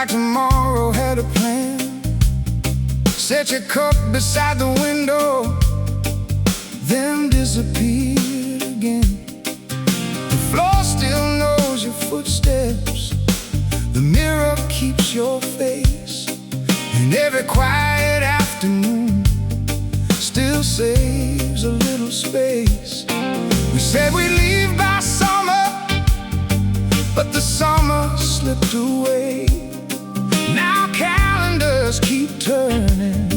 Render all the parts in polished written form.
like tomorrow had a plan. Set your cup beside the window, then disappeared again. The floor still knows your footsteps, the mirror keeps your face, and every quiet afternoon still saves a little space. We said we'd leave by summer, but the summer slipped away. Now calendars keep turning,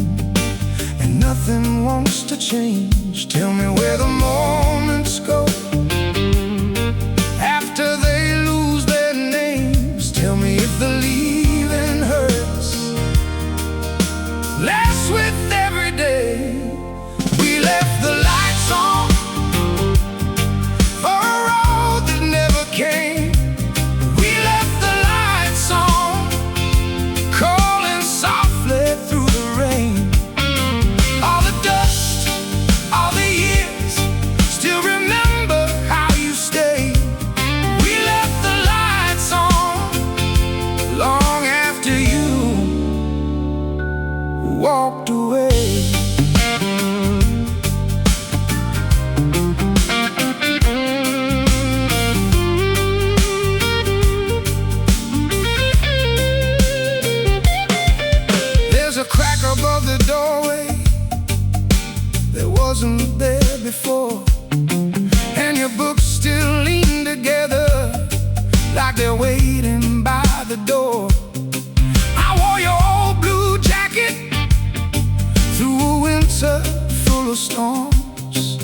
and nothing wants to change. Tell me where the moments go after they lose their names. Tell me if the leaving hurts less with every day. We left the lights on for a road that never came. We left the lights on, calling softly through the rain. All the dust, all the years, still remember how you stayed. We left the lights on long after you walked away. There's a crack above the doorway that wasn't there before, and your books still lean together like they're waiting by the door. I wore your old blue jacket through a winter full of storms,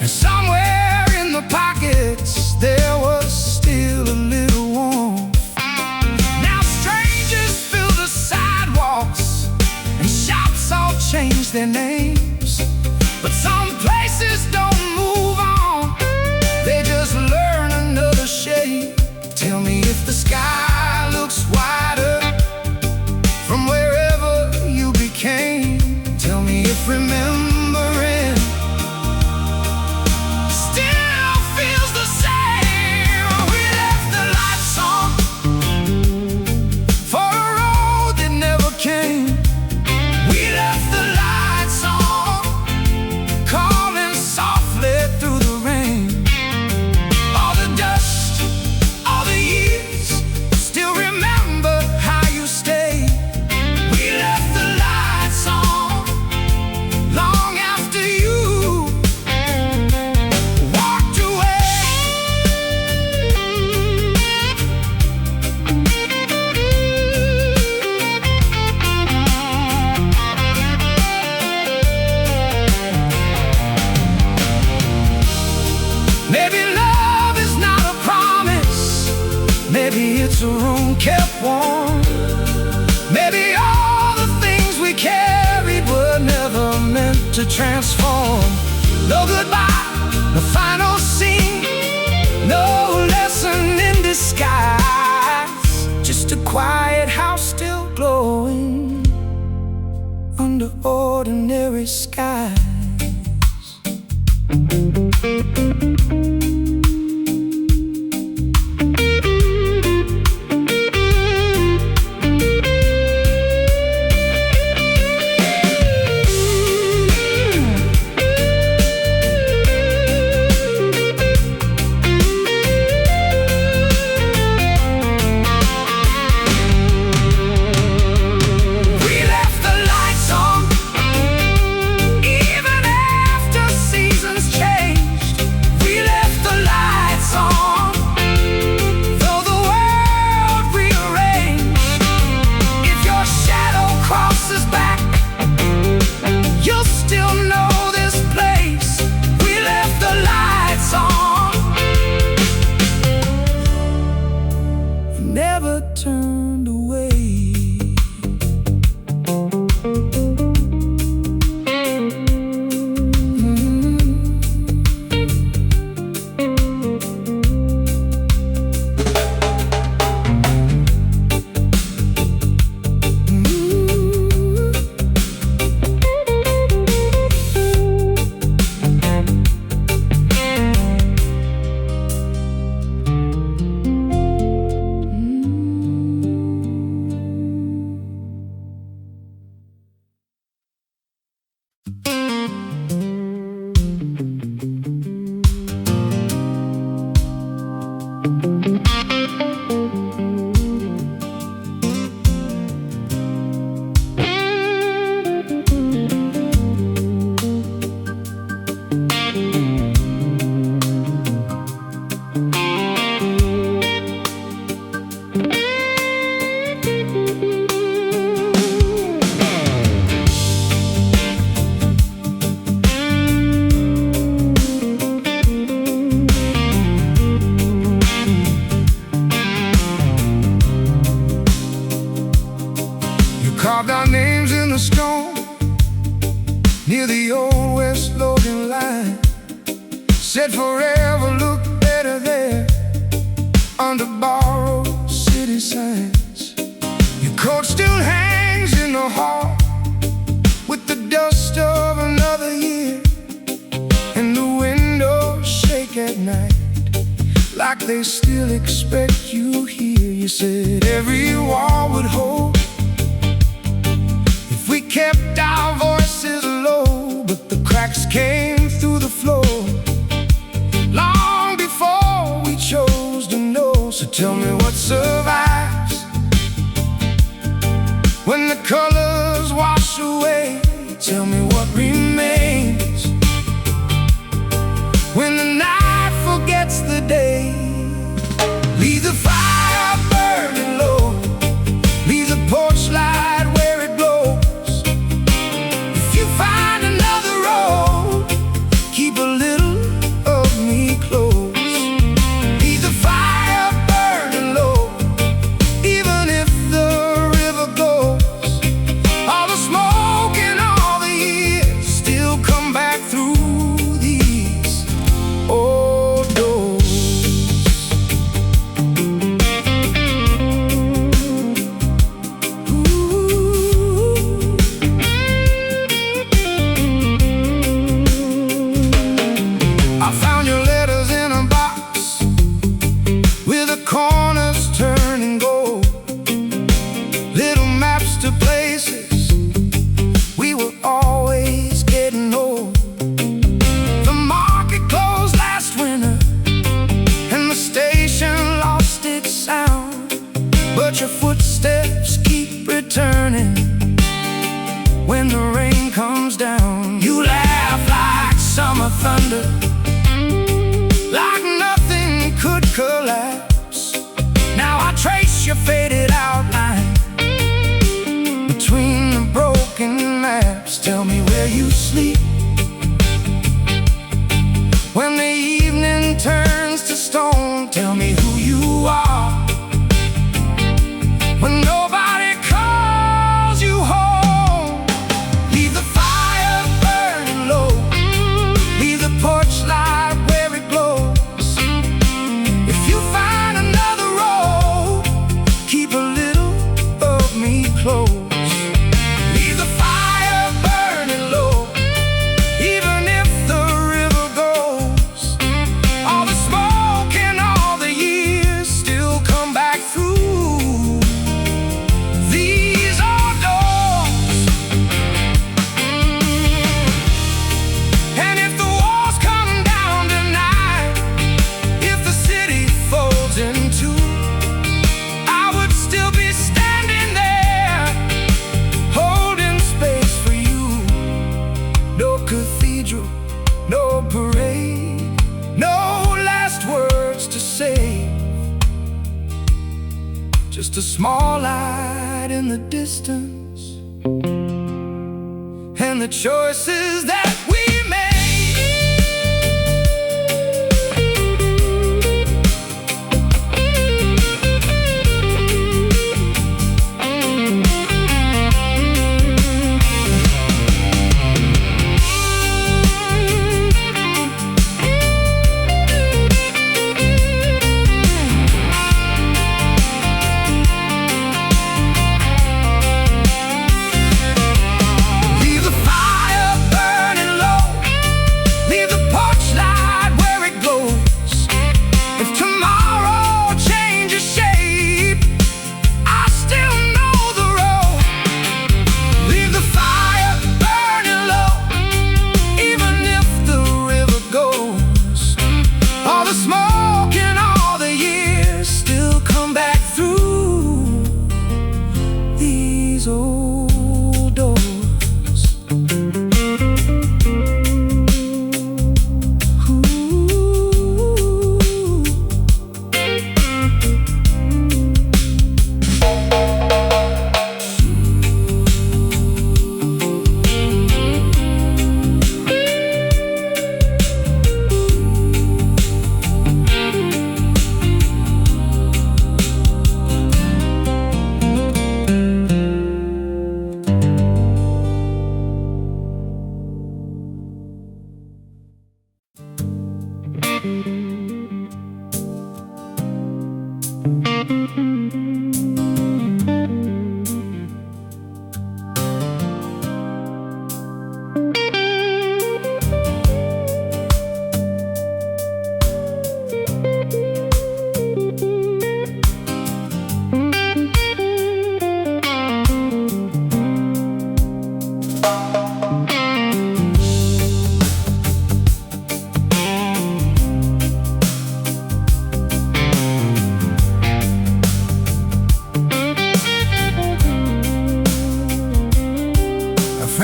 and somewhere in the pockets there was still a little warmth. Now strangers fill the sidewalks, and shops all change their names, but some places don't move on, they just learn another shape. Tell me if the sky looks wider from wherever you became. Tell me if remembering still feels the same. We left the lights on for a road that never came. We left the lights on, calling softly through the rain. All the dust, all the years, still remember how you stayed. We left the lights on long after you walked away. Maybe love is not a promise, maybe it's a room kept warm. Maybe all the things we carried were never meant to transform. No goodbye, no final scene, no lesson in disguise, just a quiet house still glowing under ordinary skies. We left the lights on, even Carved our names in the stone near the old West Logan line. Said forever look better there under borrowed city signs. Your coat still hangs in the hall with the dust of another year, and the windows shake at night like they still expect you here. You said every wall would hold if we kept our voices low, but the cracks came through the floor long before we chose to know. So tell me what survives when the colors wash away. Tell me what remains when the night forgets the day. Leave the fire burning low, leave the porch light where it glows. If you find another road, keep a little of me close. Leave the fire burning low, even if the river goes. All the smoke and all the years still come back through these old doors. I found your letters in a box with the corners turning gold. Little maps to places we were always getting old. The market closed last winter and the station lost its sound, but your footsteps keep returning when the rain comes down. You laugh like summer thunder, like nothing could collapse. Now I trace your faded outline between the broken maps. Tell me where you sleep when the evening turns to stone. Tell me who you are when nobody calls you home. Leave the fire burning low, leave the porch light where it glows. If you find another road, keep a little of me close. Leave the fire burning low, even if the river goes. All the smoke and all the years still come back through these old doors. And if the walls come down tonight, if the city folds in two, I would still be standing there, holding space for you. No cathedral, no parade, no last words to say, just a small light in the distance and the choices that we made. Leave the fire burning low, leave the porch light where it glows. If tomorrow changes shape, I still know the road. Leave the fire burning low, even if the river goes. All the smoke and all the years still come back through these old doors.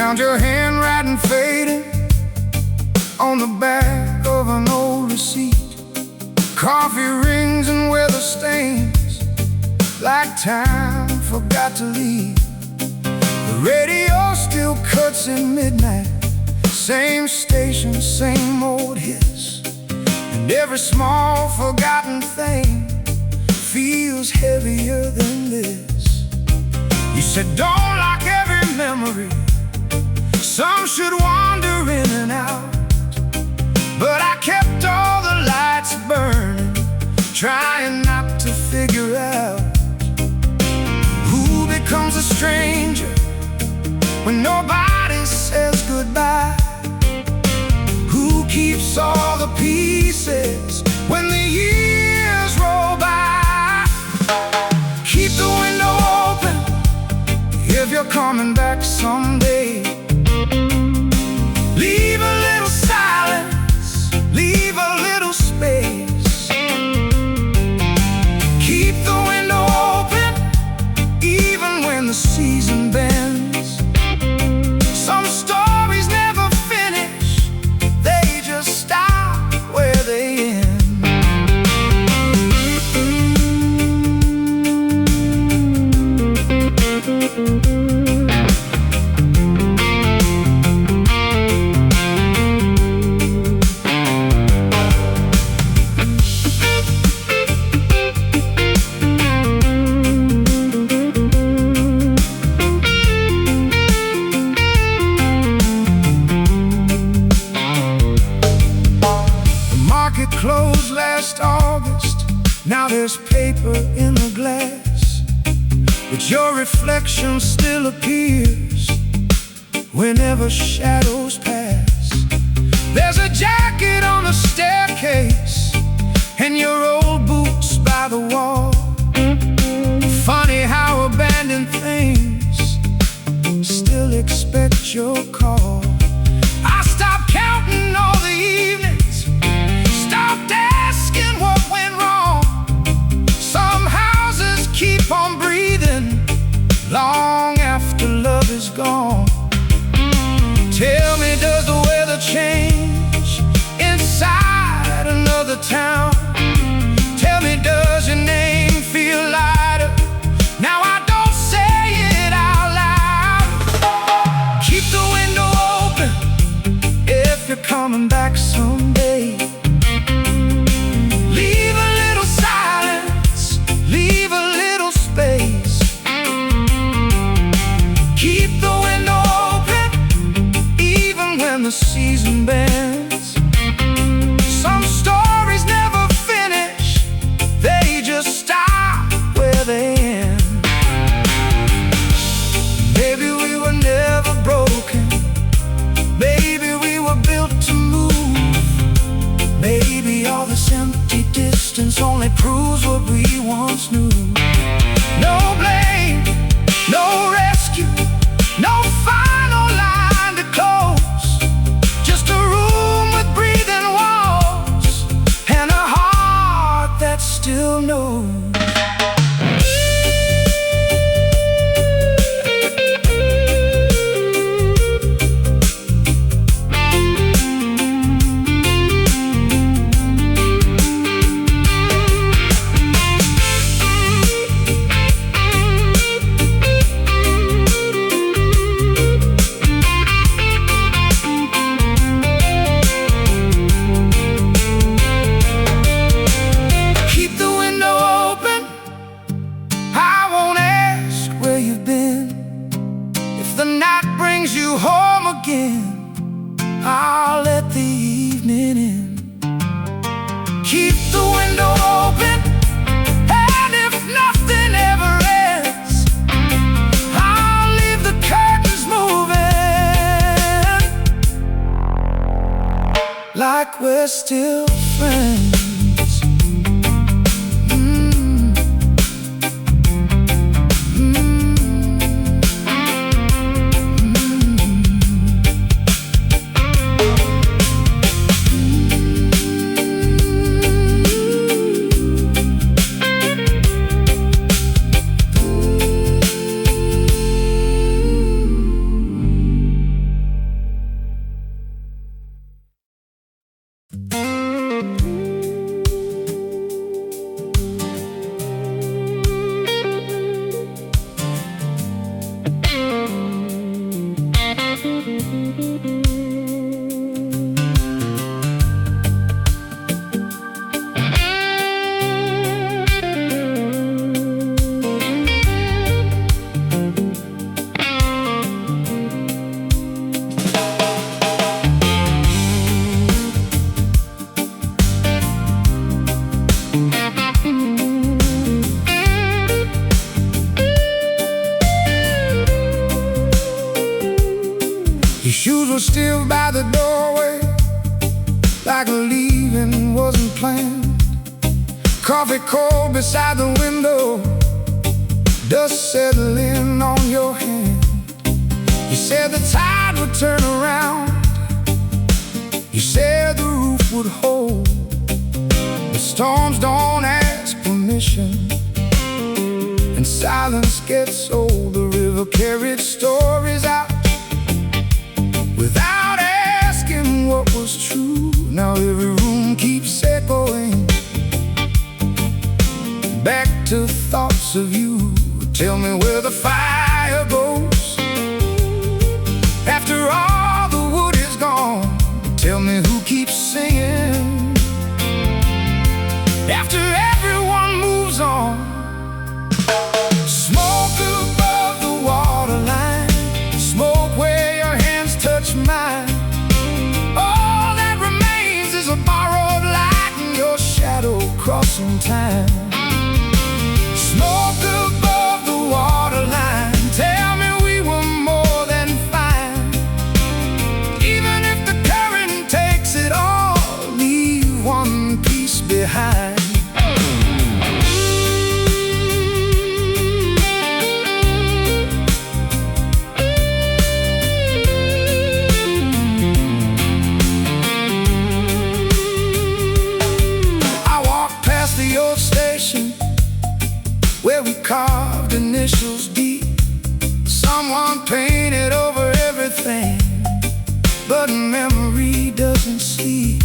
Found your handwriting fading on the back of an old receipt. Coffee rings and weather stains, like time forgot to leave. The radio still cuts at midnight, same station, same old hits. And every small forgotten thing feels heavier than this. You said don't lock every memory, some should wander in and out. But I kept all the lights burning, trying not to figure out who becomes a stranger when nobody says goodbye. Who keeps all the pieces when the years roll by? Keep the window open if you're coming back someday. Leave a little silence, leave a little space. Keep the window open even when the season bends. Some stories never finish, they just stop where they end. Closed last August, now there's paper in the glass, but your reflection still appears whenever shadows pass. There's a jacket on the staircase and your old boots by the wall. Funny how abandoned things still expect your call. I stopped counting all the evenings, stopped asking what went wrong. Some houses keep on breathing long after love is gone. Tell me, does the weather change inside another town? Tell me, does your name feel lighter now I don't say it out loud? Keep the window open if you're coming back someday. Leave a little silence, leave a little space. Keep the window open even when the season bends. Some stories never finish, they just stop where they end. Maybe we were never broken, maybe we were built to move. Maybe all this empty distance only proves what we once knew. No blame, no rescue, no final line to close. Just a room with breathing walls and a heart that still knows. I'll let the evening in. Keep the window open, and if nothing ever ends, I'll leave the curtains moving like we're still friends. Your shoes were still by the doorway, like leaving wasn't planned. Coffee cold beside the window, dust settling on your hand. You said the tide would turn around, you said the roof would hold. The storms don't ask permission, and silence gets old. The river carried stories out without asking what was true. Now every room keeps echoing back to thoughts of you. Tell me where the fire goes after all the wood is gone. Tell me who keeps singing after everyone moves on. Smoke above the waterline, smoke where your hands touch mine. All that remains is a borrowed light and your shadow crossing time. Smoke above the waterline, tell me we were more than fine. Even if the current takes it all, leave one piece behind. The old station where we carved initials deep. Someone painted over everything, but memory doesn't sleep.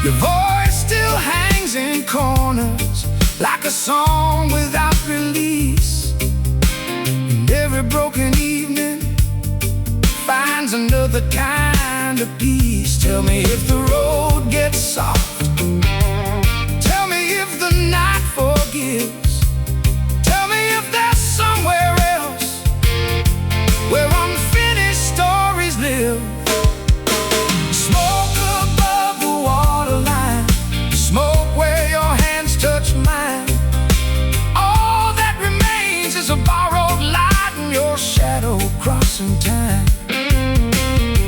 Your voice still hangs in corners like a song without release. And every broken evening finds another kind of peace. Tell me if the road gets soft, if the night forgives. Tell me if there's somewhere else where unfinished stories live. Smoke above the waterline, smoke where your hands touch mine. All that remains is a borrowed light and your shadow crossing time.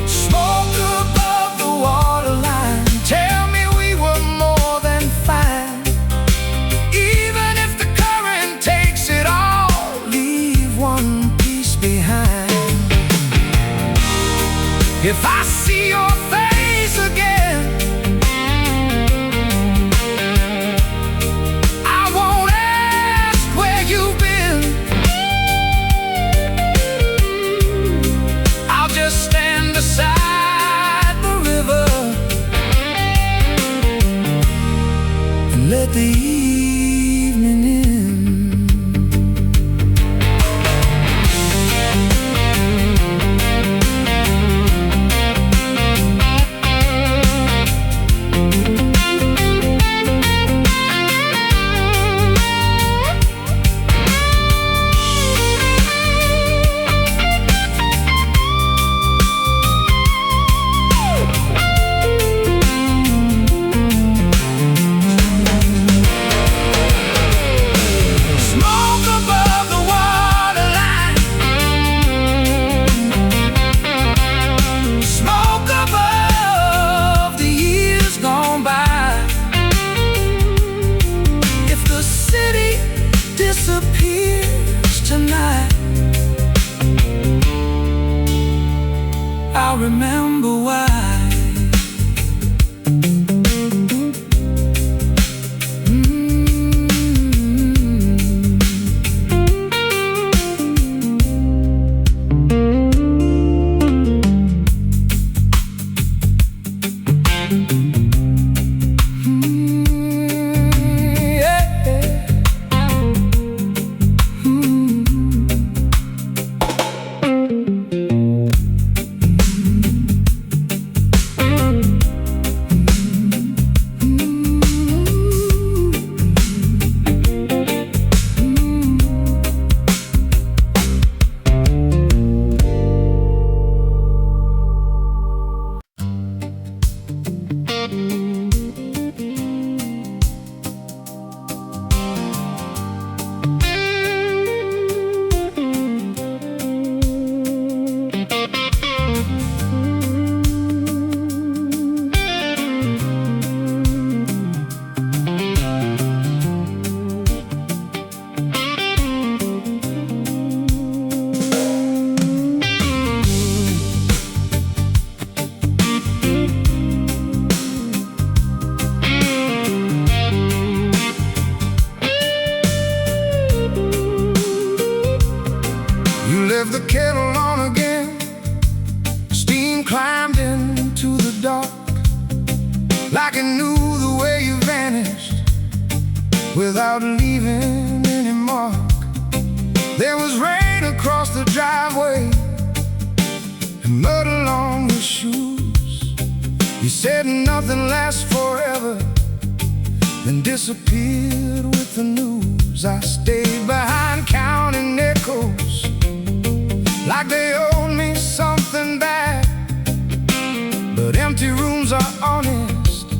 Smoke above the waterline, tell me we were more than fine. If I see your face again, I won't ask where you've been. left the kettle on again. Steam climbed into the dark, like it knew the way you vanished without leaving any mark. There was rain across the driveway and mud along your shoes. You said nothing lasts forever, then disappeared with the news. I stayed behind counting echoes, like they owed me something back. But empty rooms are honest,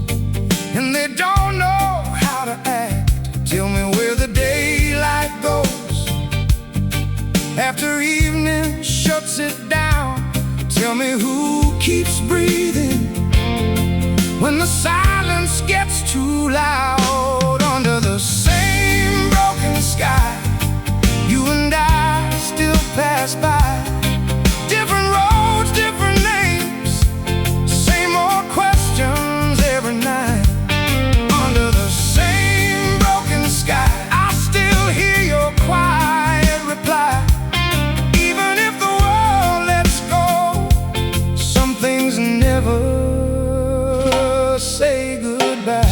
and they don't know how to act. Tell me where the daylight goes after evening shuts it down. Tell me who keeps breathing when the silence gets too loud. Under the same broken sky, you and I still pass by. Different roads, different names, same old questions every night. Under the same broken sky, I still hear your quiet reply. Even if the world lets go, some things never say goodbye.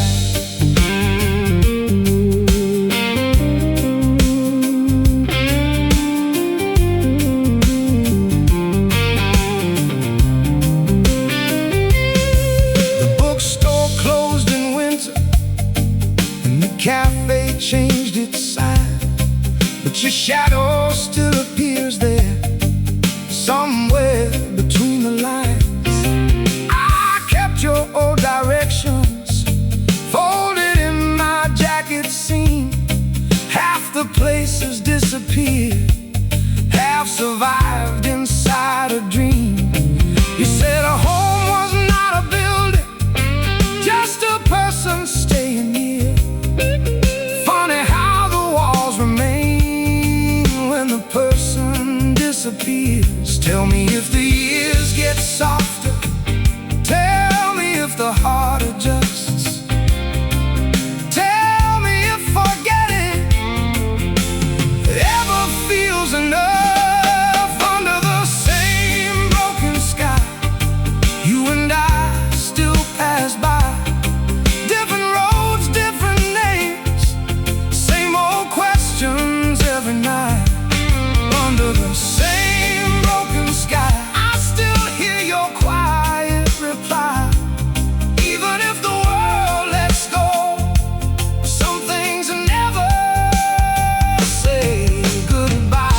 Cafe changed its side, but your shadow still appears there, somewhere between the lines. I kept your old directions folded in my jacket seam. Half the places disappeared, half survived inside a dream. You said a home was not a building, just a person staying here. Funny how the walls remain when the person disappears. Tell me if the years get softer, tell me if the heart adjusts. Tell me if forgetting ever feels enough. Under the same broken sky, you and I still pass by. Every night, under the same broken sky, I still hear your quiet reply. Even if the world lets go, some things never say goodbye.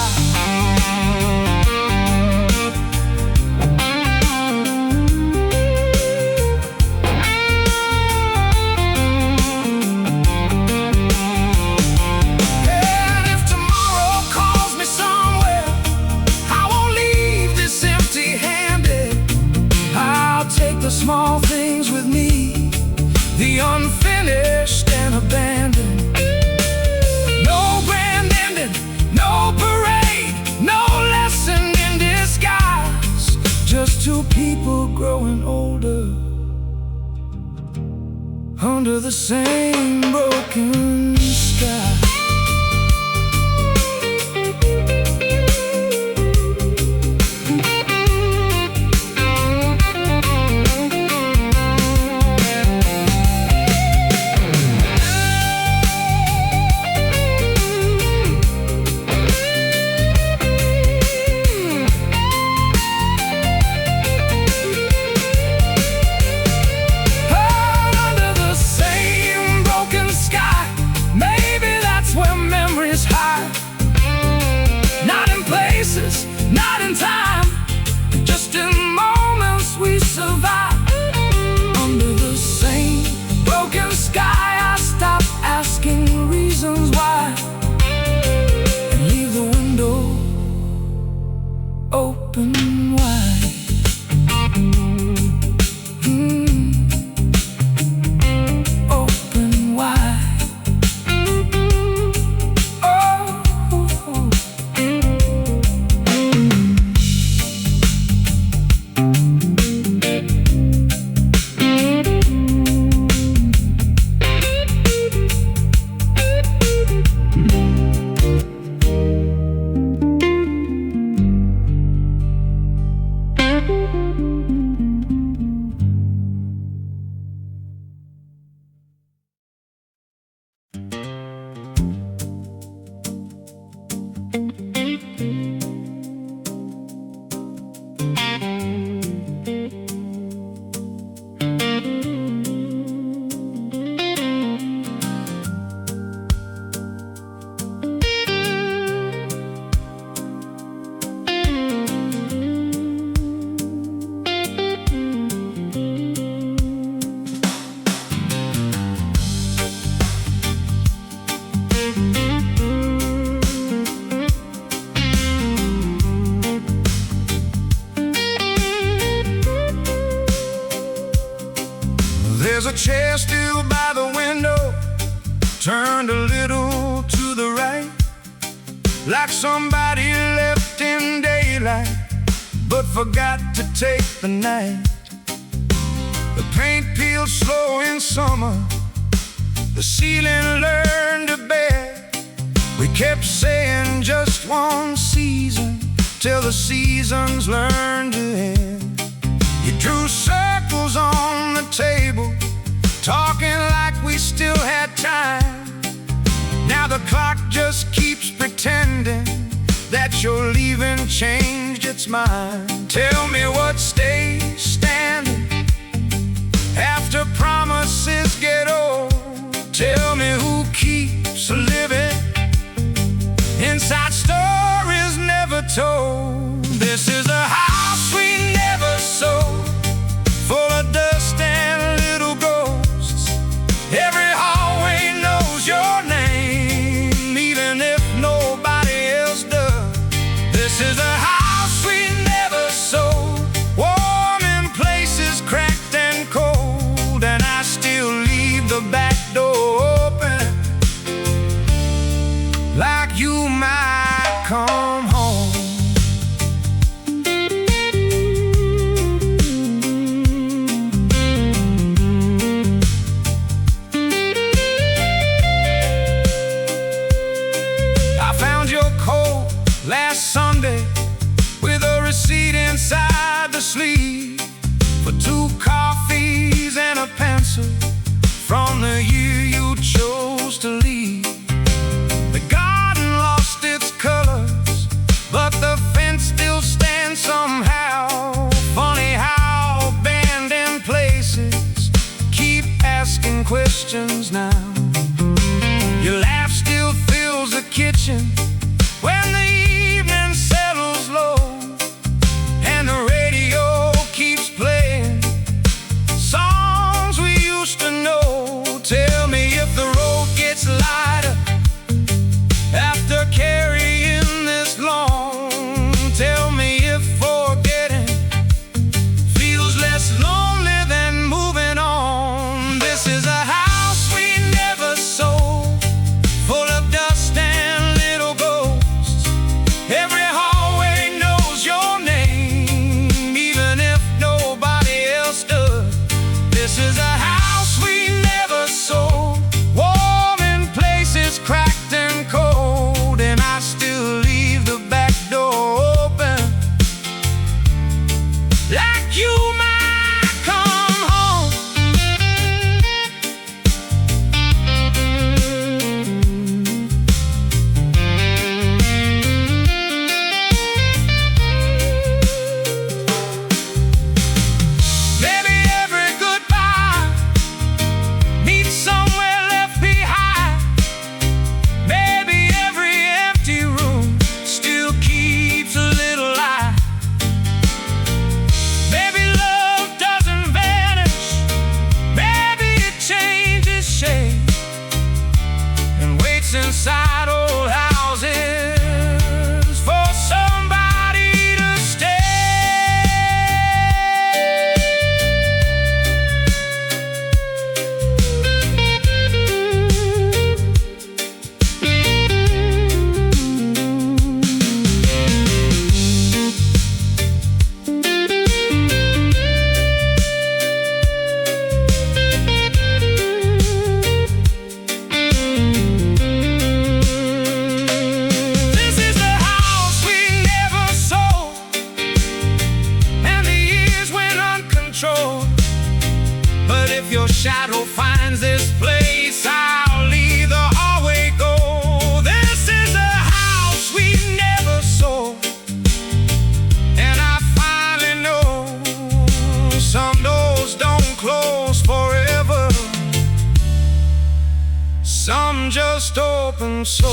The small things with me, the unfinished and abandoned. No grand ending, no parade, no lesson in disguise. Just two people growing older under the same broken sky. Not in time, just in moments we survive. Under the same broken sky, I stop asking reasons why and leave the window open wide. Open wide. chair still by the window, turned a little to the right, like somebody left in daylight but forgot to take the night. The paint peeled slow in summer, the ceiling learned to bear. We kept saying just one season till the seasons learned to end. You drew circles on the table, talking like we still had time. Now the clock just keeps pretending that your leaving changed its mind. Tell me what stays standing after promises get old. Tell me who keeps living inside stories never told. This is a house we never sold, full of dust and little ghosts. Every hallway knows your name, even if nobody else does. This is a house we never sold, warm in places cracked and cold, and I still leave the back door open, like you might come home. I found your coat last Sunday with a receipt inside the sleeve for 2 coffees and a pencil from the year you chose to leave. The garden lost its colors, but the fence still stands somehow. Funny how abandoned places keep asking questions now. Your laugh still fills the kitchen when the evening settles low, and the radio keeps playing songs we used to know. Tell me if the road gets lighter after carrying this long. Tell me if forgetting feels less lonely than moving on. This is a house we never sold, full of dust and little ghosts. Every hallway knows your name, even if nobody else does. This is a house we never sold, warm in places cracked and cold, and I still leave the back door open, like you might come home. Maybe every goodbye meets somewhere left behind. Maybe every empty room still keeps a little light. Maybe love doesn't vanish, maybe it changes shape and waits inside old houses for somebody to stay. This is the house we never sold, and the years went uncontrolled. But if your shadow finds this place, I'll leave the hallway go. This is a house we never sold, and I finally know some doors don't close forever, some just open so.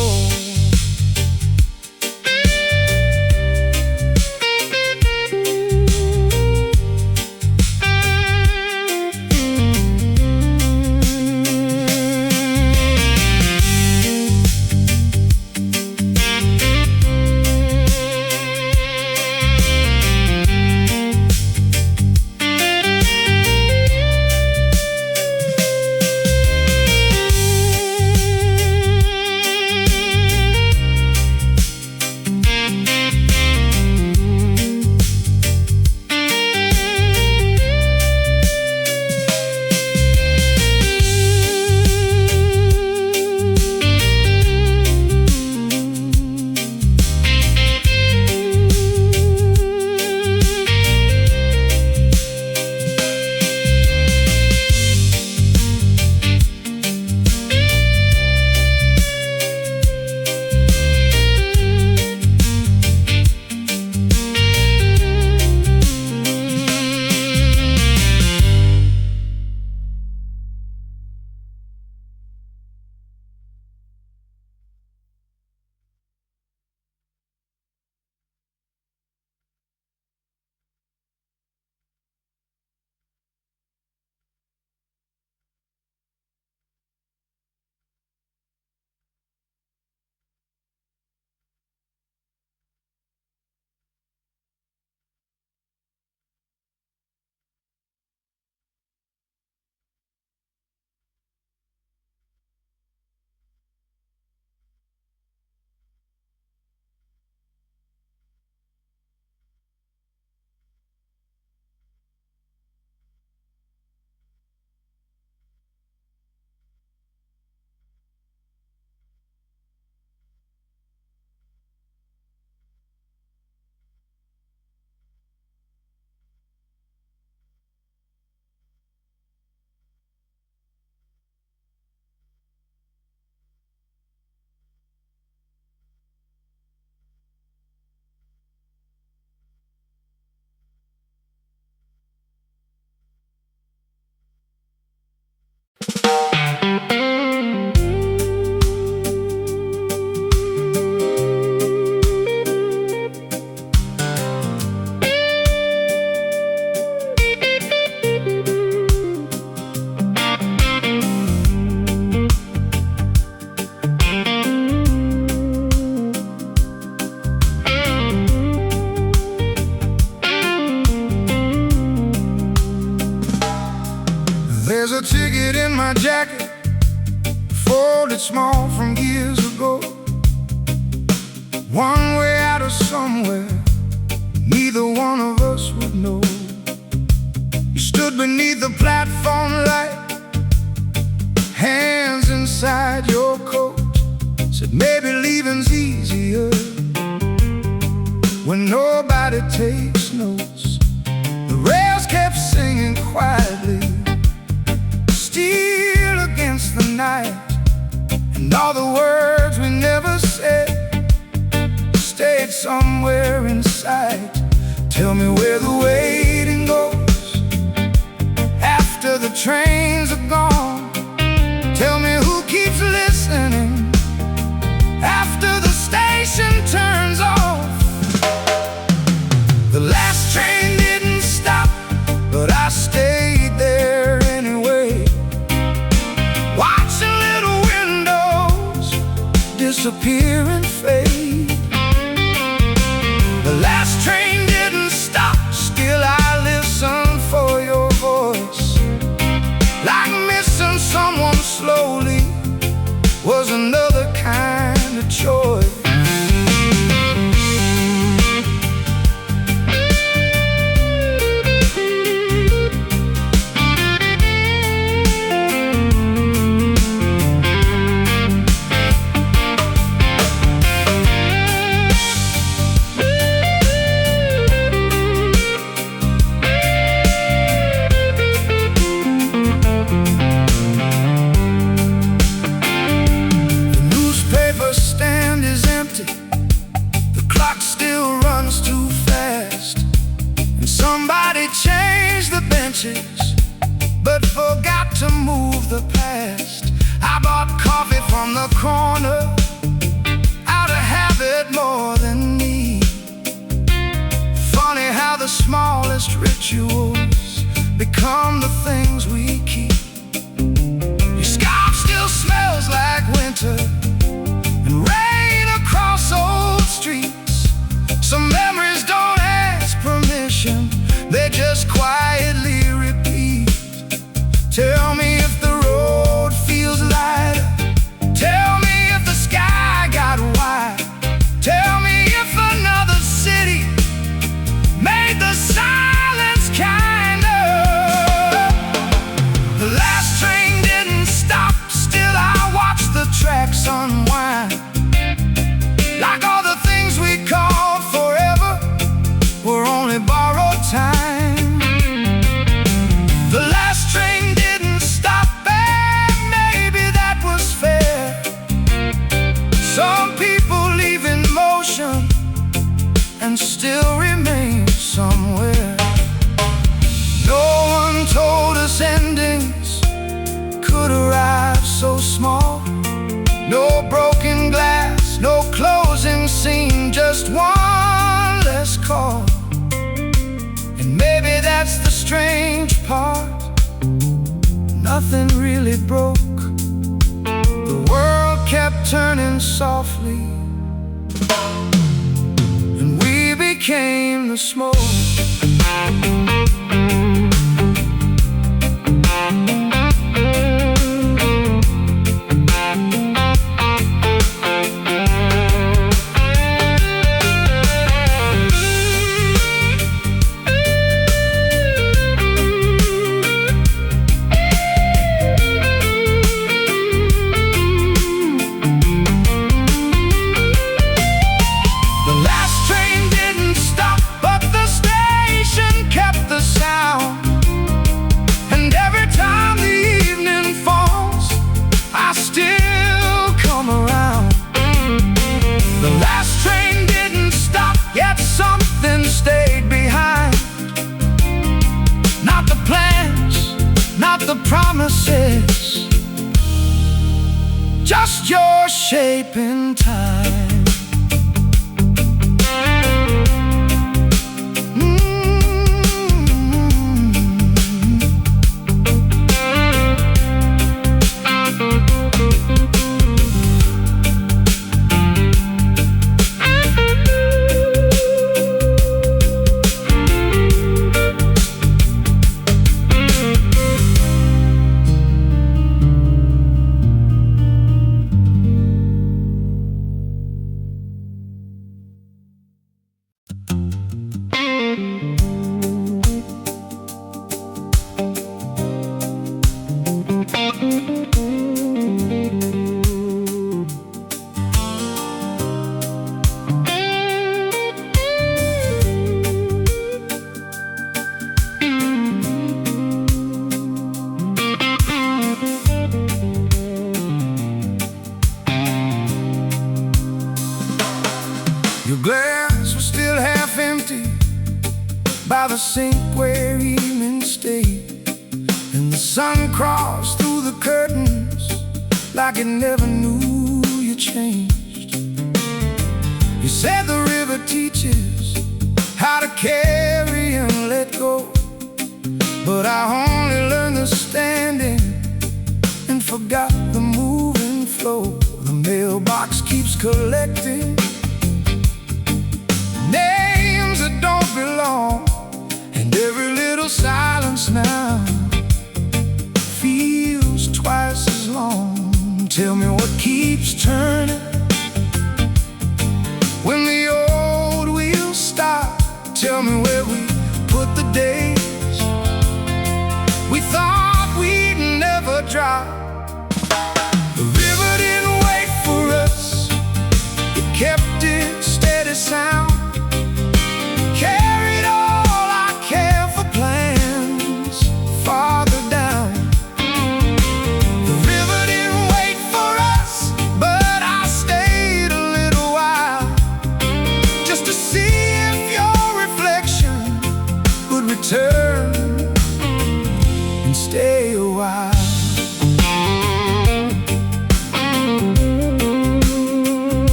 a ticket in my jacket, folded small from years ago. One way out of somewhere neither one of us would know. You stood beneath the platform light, hands inside your coat. Said maybe leaving's easier when nobody takes notes. The rails kept singing quietly, still against the night. And all the words we never said stayed somewhere inside. Tell me where the waiting goes after the trains are gone. Tell me who keeps listening after the station turns off. The last train didn't stop, but I stayed there anyway, watching little windows disappear and fade. The last train didn't stop, still I listen for your voice. Like missing someone slowly was another kind of choice. But forgot to move the past. I bought coffee from the corner out of habit more than need. Funny how the smallest rituals become the things we keep. Your scarf still smells like winter and rain across old streets. Some memories don't ask permission, they just quietly repeat. Tell me if the road feels lighter, tell me if the sky got wide, tell me if another city made the silence kinder. The last train didn't stop, still I watch the tracks unwind. Like all the things we called forever were only borrowed time. The last train didn't stop, and maybe that was fair. Some people leave in motion and still remain somewhere. No one told us endings could arrive so small. No broken glass, no closing scene, just one less call. And maybe that's the strange part, nothing really broke. The world kept turning softly, and we became the smoke. Promises, just your shape in time. by the sink where evening stayed, and the sun crossed through the curtains like it never knew you changed. You said the river teaches how to carry and let go, but I only learned the standing and forgot the moving flow. The mailbox keeps collecting names that don't belong, and every little silence now feels twice as long. Tell me what keeps turning when the old wheels stop. Tell me where we put the days we thought we'd never drop. The river didn't wait for us, it kept its steady sound, carried all our careful plans farther down. The river didn't wait for us, but I stayed a little while just to see if your reflection would return and stay a while.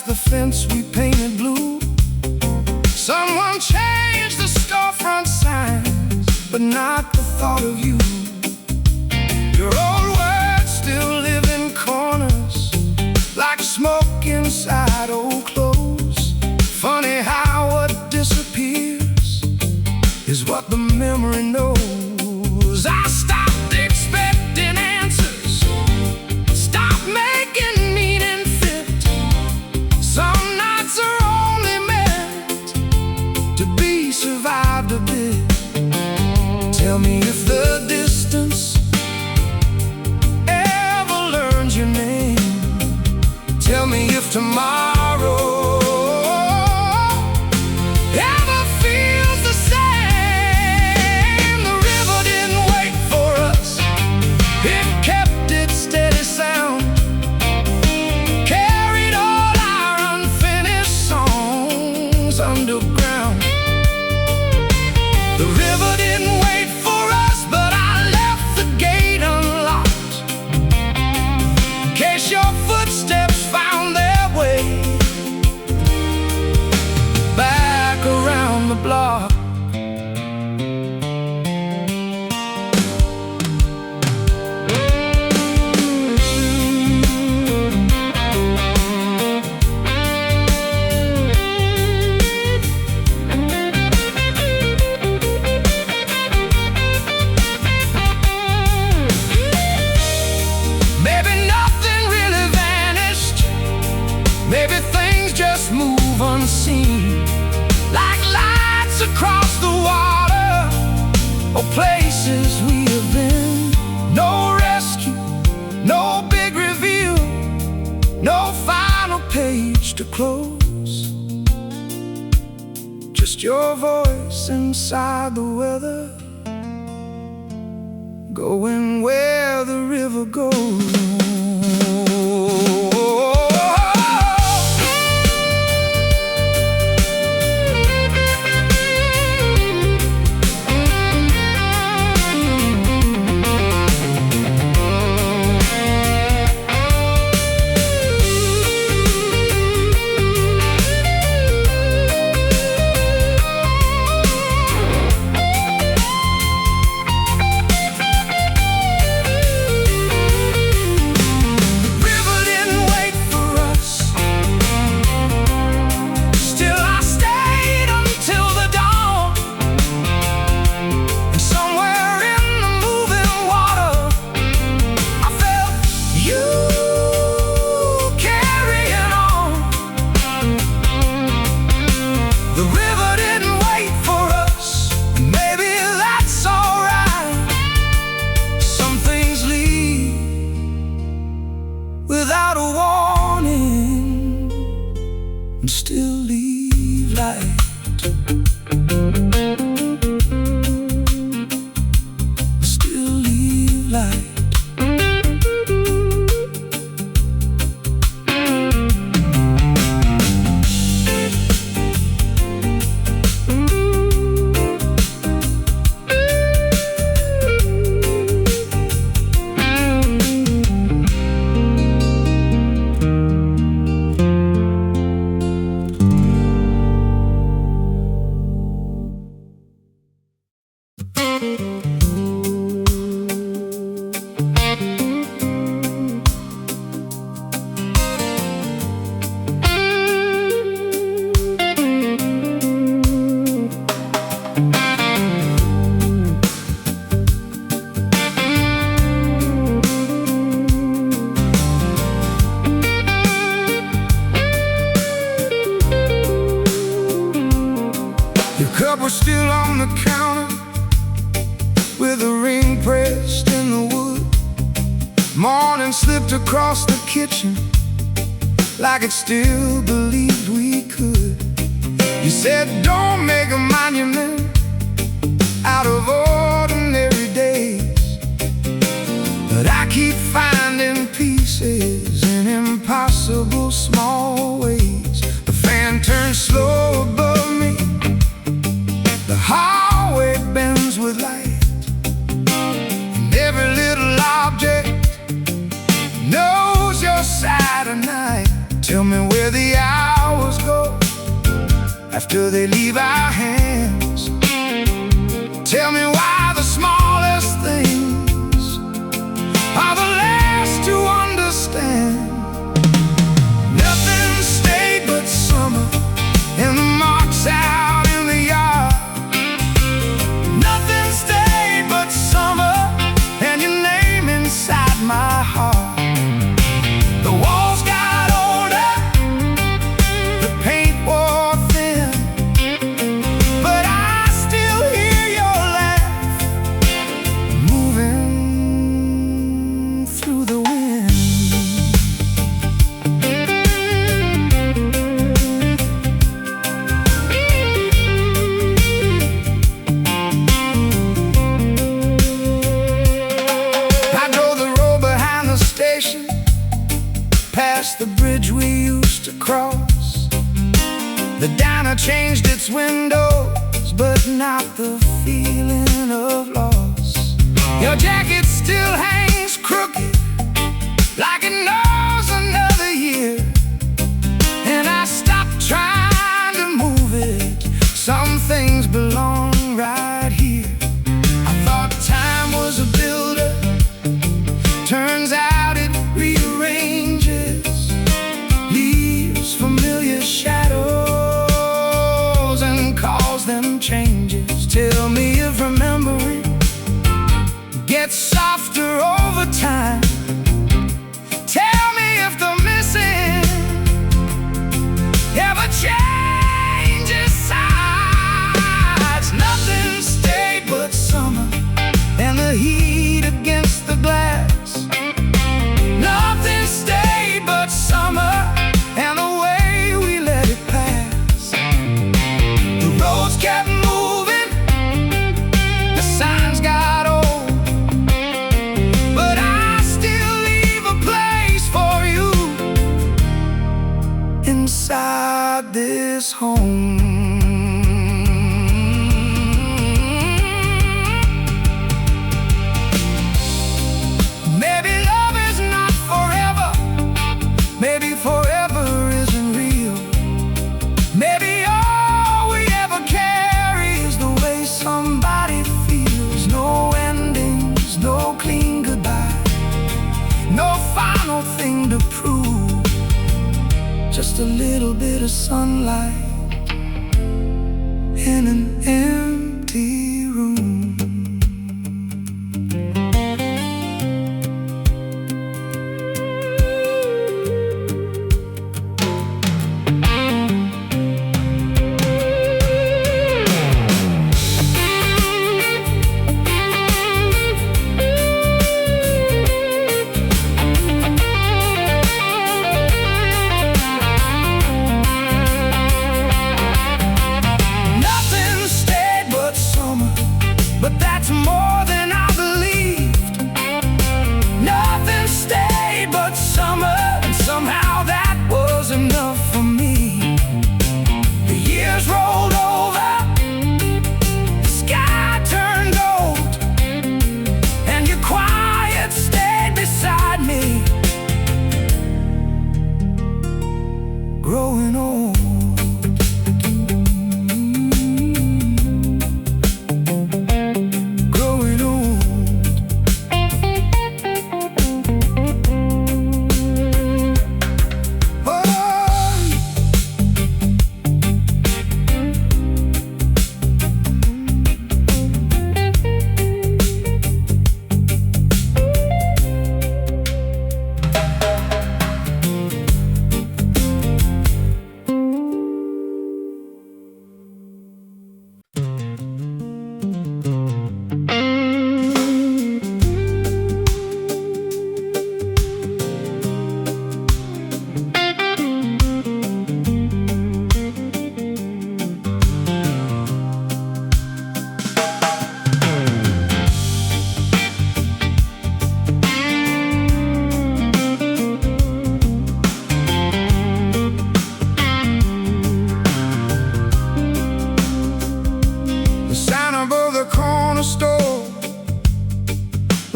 The fence we painted blue, someone changed the storefront signs, but not the thought of you. Your old words still live in corners like smoke inside old clothes. Funny how what disappears is what the memory knows. I stopped expecting answers, stopped making meaning fit. Some nights are only meant to be survived a bit. Tell me if the distance ever learns your name. Tell me if tomorrow ever feels the same. The river didn't wait for us, it kept its steady sound, carried all our unfinished songs underground. The river didn't wait for us, but I left the gate unlocked in case your footsteps found their way back around the block. Maybe nothing really vanished, maybe things just move unseen, like lights across the water or places we have been. No rescue, no big reveal, no final page to close, just your voice inside the weather, going where the river goes. with a ring pressed in the wood. Morning slipped across the kitchen like it still believed we could. You said don't make a monument out of ordinary days, but I keep finding pieces in impossible small ways. The fan turns slow above me, the hallway bends with light, and every little object knows your side of night. Tell me where the hours go after they leave our hands. Tell me why the smallest things are the last to understand. Nothing stayed but summer and the marks out in the yard. Nothing stayed but summer and your name inside my heart. The walls got older, the paint wore thin, but I still hear your laugh moving through the wind. I know the road behind the station, past the bridge we used to cross. The diner changed its windows, but not the feeling of loss. Your jacket still hangs crooked, like it knows another year, and I stopped trying to move it. Some things belong right here. I thought time was a builder, turns out it rearranges, leaves familiar shadows and calls them changes. Tell me if remembering gets softer over time. Tell me if the missing ever changes sides. Nothing stayed but summer and the heat against the glass. Nothing stayed but summer and the way we let it pass. The roads kept moving, the signs got old, but I still leave a place for you inside this home. Maybe love is not forever, maybe forever isn't real. Maybe all we ever carry is the way somebody feels. No endings, no clean goodbye, no final thing to prove. Just a little bit of sunlight in an empty room. Nothing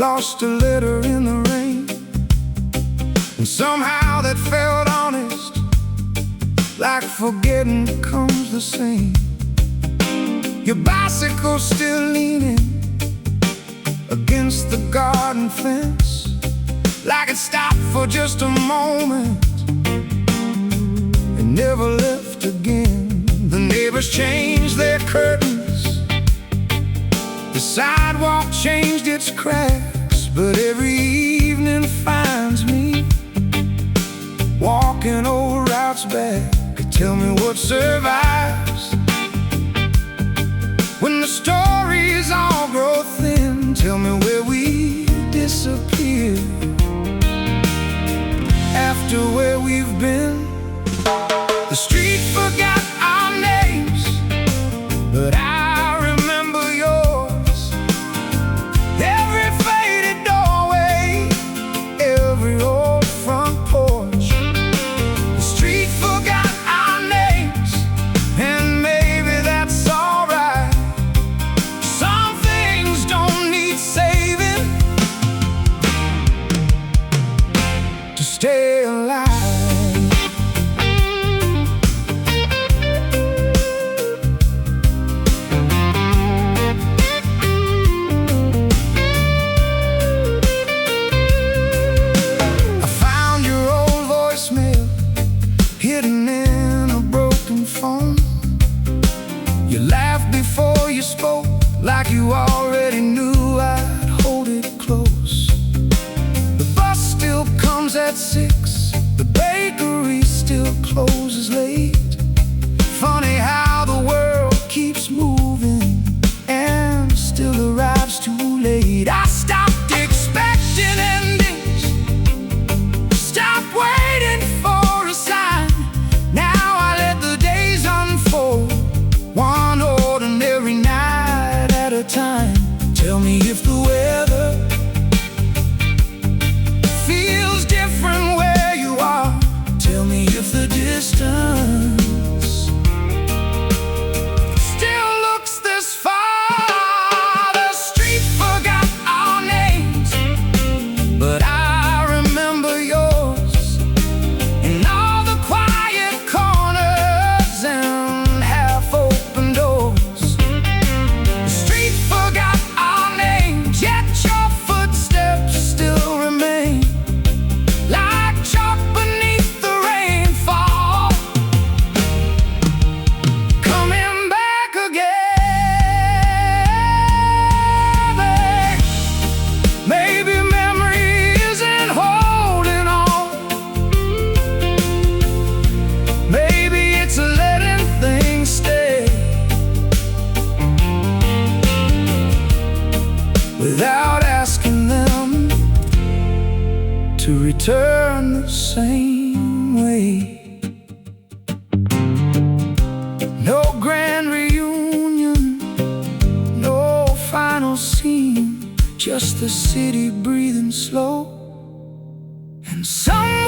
lost a letter in the rain, and somehow that felt honest, like forgetting comes the same. Your bicycle still leaning against the garden fence, like it stopped for just a moment and never left again. The neighbors changed their curtains, the sidewalk changed its cracks, but every evening finds me walking old routes back. Tell me what survives when the stories all grow thin. Tell me where we disappear after where we've been. The street forgot our names, but I remember yours. Every faded doorway, every old front porch. The street forgot our names, and maybe that's alright. Some things don't need saving to stay alive. Hidden in a broken phone. You laughed before you spoke, like you already knew I'd hold it close. The bus still comes at 6, the bakery still closes late. Funny how the world keeps moving and still arrives too late. I stopped expecting endings, stopped waiting for a sign. Now I let the days unfold, one ordinary night at a time. Tell me if the weather feels different where you are. Tell me if the distance still looks this far. The street forgot our names, but I remember yours. And all the quiet corners and half-open doors. The street forgot our names, yet your footsteps still remain, like chalk beneath the rainfall, coming back again. Maybe memory isn't holding on. Maybe it's letting things stay without asking them to return the same way. No grand reunion, no final scene, just the city breathing slow, and some